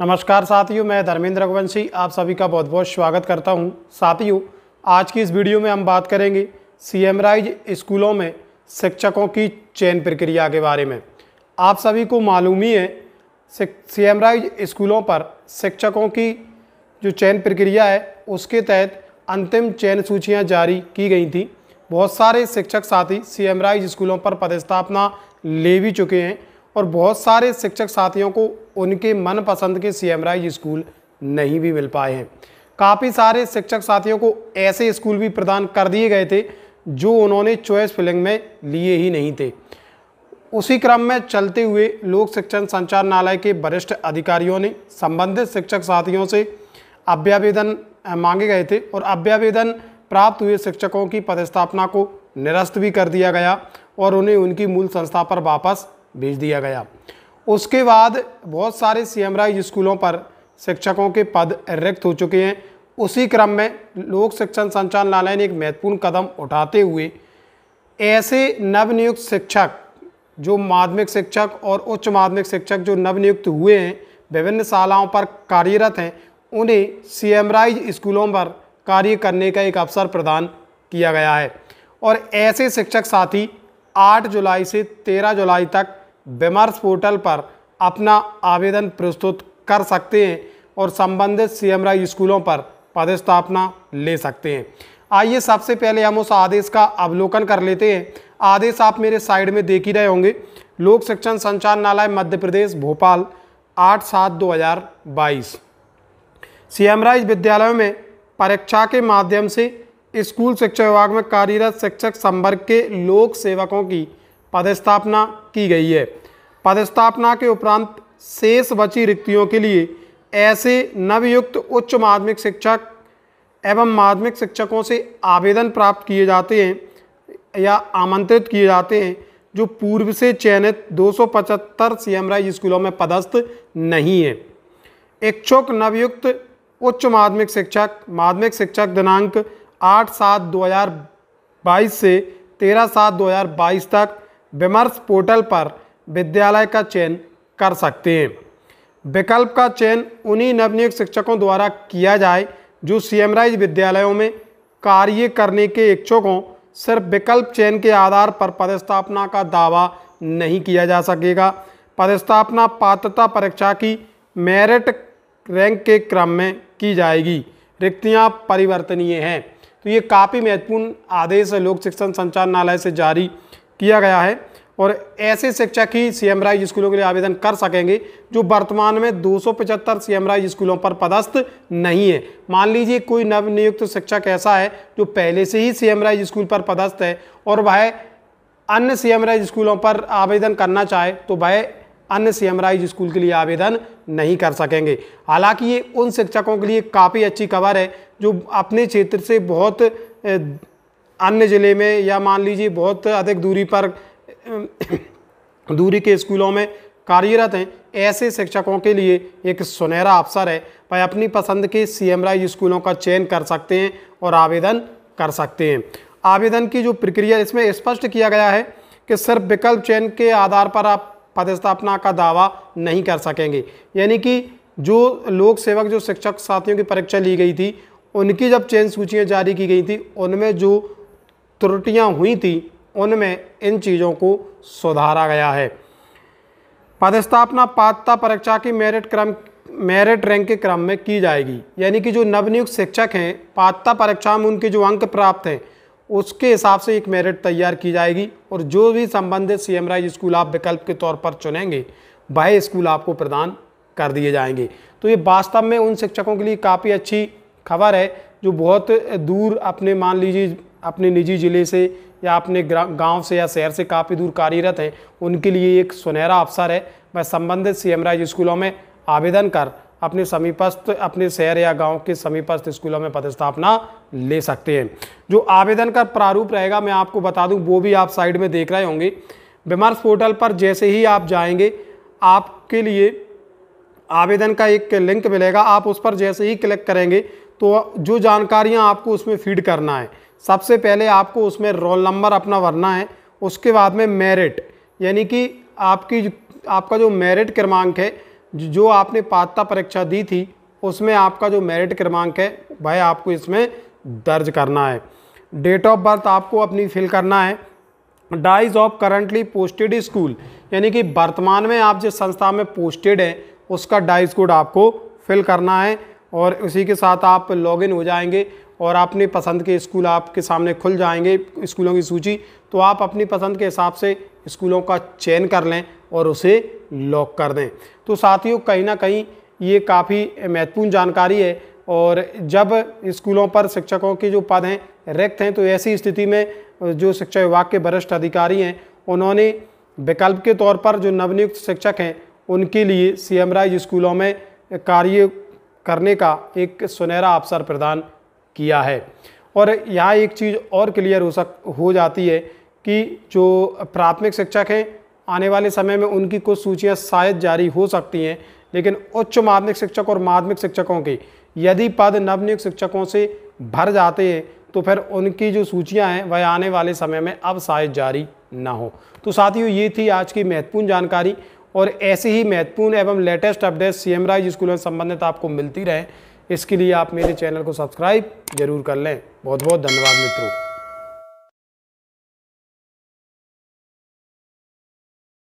नमस्कार साथियों, मैं धर्मेंद्र रघुवंशी आप सभी का बहुत बहुत स्वागत करता हूं। साथियों, आज की इस वीडियो में हम बात करेंगे सीएम राइज स्कूलों में शिक्षकों की चयन प्रक्रिया के बारे में। आप सभी को मालूम ही है सीएम राइज स्कूलों पर शिक्षकों की जो चयन प्रक्रिया है उसके तहत अंतिम चयन सूचियां जारी की गई थी। बहुत सारे शिक्षक साथी सीएम राइज स्कूलों पर पदस्थापना ले भी चुके हैं और बहुत सारे शिक्षक साथियों को उनके मनपसंद के सीएम राइज स्कूल नहीं भी मिल पाए हैं। काफ़ी सारे शिक्षक साथियों को ऐसे स्कूल भी प्रदान कर दिए गए थे जो उन्होंने चॉइस फिलिंग में लिए ही नहीं थे। उसी क्रम में चलते हुए लोक शिक्षण संचालनालय के वरिष्ठ अधिकारियों ने संबंधित शिक्षक साथियों से अभ्यावेदन मांगे गए थे और अभ्यावेदन प्राप्त हुए शिक्षकों की पदस्थापना को निरस्त भी कर दिया गया और उन्हें उनकी मूल संस्था पर वापस भेज दिया गया। उसके बाद बहुत सारे सीएम राइज स्कूलों पर शिक्षकों के पद रिक्त हो चुके हैं। उसी क्रम में लोक शिक्षण संचालनालय ने एक महत्वपूर्ण कदम उठाते हुए ऐसे नवनियुक्त शिक्षक जो माध्यमिक शिक्षक और उच्च माध्यमिक शिक्षक जो नवनियुक्त हुए हैं, विभिन्न शालाओं पर कार्यरत हैं, उन्हें सीएम राइज स्कूलों पर कार्य करने का एक अवसर प्रदान किया गया है। और ऐसे शिक्षक साथी 8 जुलाई से 13 जुलाई तक विमर्श पोर्टल पर अपना आवेदन प्रस्तुत कर सकते हैं और संबंधित सीएम राइज स्कूलों पर पदस्थापना ले सकते हैं। आइए सबसे पहले हम उस आदेश का अवलोकन कर लेते हैं। आदेश आप मेरे साइड में देख ही रहे होंगे। लोक शिक्षण संचालनालय मध्य प्रदेश भोपाल 8/7/2022 सीएम राइज विद्यालयों में परीक्षा के माध्यम से स्कूल शिक्षा विभाग में कार्यरत शिक्षक संवर्ग के लोक सेवकों की पदस्थापना की गई है। पदस्थापना के उपरांत शेष बची रिक्तियों के लिए ऐसे नवयुक्त उच्च माध्यमिक शिक्षक एवं माध्यमिक शिक्षकों से आवेदन प्राप्त किए जाते हैं या आमंत्रित किए जाते हैं जो पूर्व से चयनित 275 सीएम राइज स्कूलों में पदस्थ नहीं है। इच्छुक नवयुक्त उच्च माध्यमिक शिक्षक दिनांक 8/7/2022 से 13/7/2022 तक विमर्श पोर्टल पर विद्यालय का चयन कर सकते हैं। विकल्प का चयन उन्हीं नवनियुक्त शिक्षकों द्वारा किया जाए जो सीएम राइज विद्यालयों में कार्य करने के इच्छुक हों। सिर्फ विकल्प चयन के आधार पर पदस्थापना का दावा नहीं किया जा सकेगा। पदस्थापना पात्रता परीक्षा की मेरिट रैंक के क्रम में की जाएगी। रिक्तियां परिवर्तनीय हैं। तो ये काफ़ी महत्वपूर्ण आदेश है लोक शिक्षण संचालनालय से जारी किया गया है और ऐसे शिक्षक ही सीएम राइज स्कूलों के लिए आवेदन कर सकेंगे जो वर्तमान में 275 सीएम राइज स्कूलों पर पदस्थ नहीं है। मान लीजिए कोई नवनियुक्त शिक्षक ऐसा है जो पहले से ही सीएम राइज स्कूल पर पदस्थ है और वह अन्य सीएम राइज स्कूलों पर आवेदन करना चाहे तो वह अन्य सीएम राइज स्कूल के लिए आवेदन नहीं कर सकेंगे। हालांकि ये उन शिक्षकों के लिए काफ़ी अच्छी खबर है जो अपने क्षेत्र से बहुत अन्य ज़िले में या मान लीजिए बहुत अधिक दूरी के स्कूलों में कार्यरत हैं। ऐसे शिक्षकों के लिए एक सुनहरा अवसर है। वह अपनी पसंद के सीएम राइज स्कूलों का चयन कर सकते हैं और आवेदन कर सकते हैं। आवेदन की जो प्रक्रिया इसमें स्पष्ट किया गया है कि सिर्फ विकल्प चयन के आधार पर आप पदस्थापना का दावा नहीं कर सकेंगे। यानी कि जो लोक सेवक जो शिक्षक साथियों की परीक्षा ली गई थी उनकी जब चयन सूचियां जारी की गई थी उनमें जो त्रुटियां हुई थी उनमें इन चीज़ों को सुधारा गया है। पदस्थापना पात्रता परीक्षा की मेरिट रैंक के क्रम में की जाएगी। यानी कि जो नवनियुक्त शिक्षक हैं पात्रता परीक्षा में उनके जो अंक प्राप्त हैं उसके हिसाब से एक मेरिट तैयार की जाएगी और जो भी संबंधित सीएम राइज स्कूल आप विकल्प के तौर पर चुनेंगे वह स्कूल आपको प्रदान कर दिए जाएंगे। तो ये वास्तव में उन शिक्षकों के लिए काफ़ी अच्छी खबर है जो बहुत दूर अपने मान लीजिए अपने निजी ज़िले से या अपने गांव से या शहर से काफ़ी दूर कार्यरत हैं। उनके लिए एक सुनहरा अवसर है। वह संबंधित सीएम राइज स्कूलों में आवेदन कर अपने समीपस्थ अपने शहर या गांव के समीपस्थ स्कूलों में पदस्थापना ले सकते हैं। जो आवेदन का प्रारूप रहेगा मैं आपको बता दूं वो भी आप साइड में देख रहे होंगे। विमर्श पोर्टल पर जैसे ही आप जाएंगे आपके लिए आवेदन का एक लिंक मिलेगा। आप उस पर जैसे ही क्लिक करेंगे तो जो जानकारियां आपको उसमें फीड करना है, सबसे पहले आपको उसमें रोल नंबर अपना भरना है। उसके बाद में मेरिट यानी कि आपका जो मेरिट क्रमांक है जो आपने पात्रता परीक्षा दी थी उसमें आपका जो मेरिट क्रमांक है वह आपको इसमें दर्ज करना है। डेट ऑफ बर्थ आपको अपनी फिल करना है। DISE of currently posted school, यानी कि वर्तमान में आप जिस संस्था में पोस्टेड है उसका डाइज कोड आपको फिल करना है और उसी के साथ आप लॉगिन हो जाएंगे और अपनी पसंद के स्कूल आपके सामने खुल जाएंगे, स्कूलों की सूची। तो आप अपनी पसंद के हिसाब से स्कूलों का चयन कर लें और उसे लॉक कर दें। तो साथियों, कहीं ना कहीं ये काफ़ी महत्वपूर्ण जानकारी है। और जब स्कूलों पर शिक्षकों के जो पद हैं रिक्त हैं, तो ऐसी स्थिति में जो शिक्षा विभाग के वरिष्ठ अधिकारी हैं उन्होंने विकल्प के तौर पर जो नवनियुक्त शिक्षक हैं उनके लिए सीएम राइज स्कूलों में कार्य करने का एक सुनहरा अवसर प्रदान किया है। और यहाँ एक चीज़ और क्लियर हो जाती है कि जो प्राथमिक शिक्षक हैं आने वाले समय में उनकी कुछ सूचियाँ शायद जारी हो सकती हैं, लेकिन उच्च माध्यमिक शिक्षक और माध्यमिक शिक्षकों के यदि पद नवनियुक्त शिक्षकों से भर जाते हैं तो फिर उनकी जो सूचियां हैं वह आने वाले समय में अब शायद जारी ना हो। तो साथियों, ये थी आज की महत्वपूर्ण जानकारी और ऐसे ही महत्वपूर्ण एवं लेटेस्ट अपडेट सीएम राइज स्कूलों से संबंधित आपको मिलती रहे, इसके लिए आप मेरे चैनल को सब्सक्राइब जरूर कर लें। बहुत बहुत धन्यवाद मित्रों।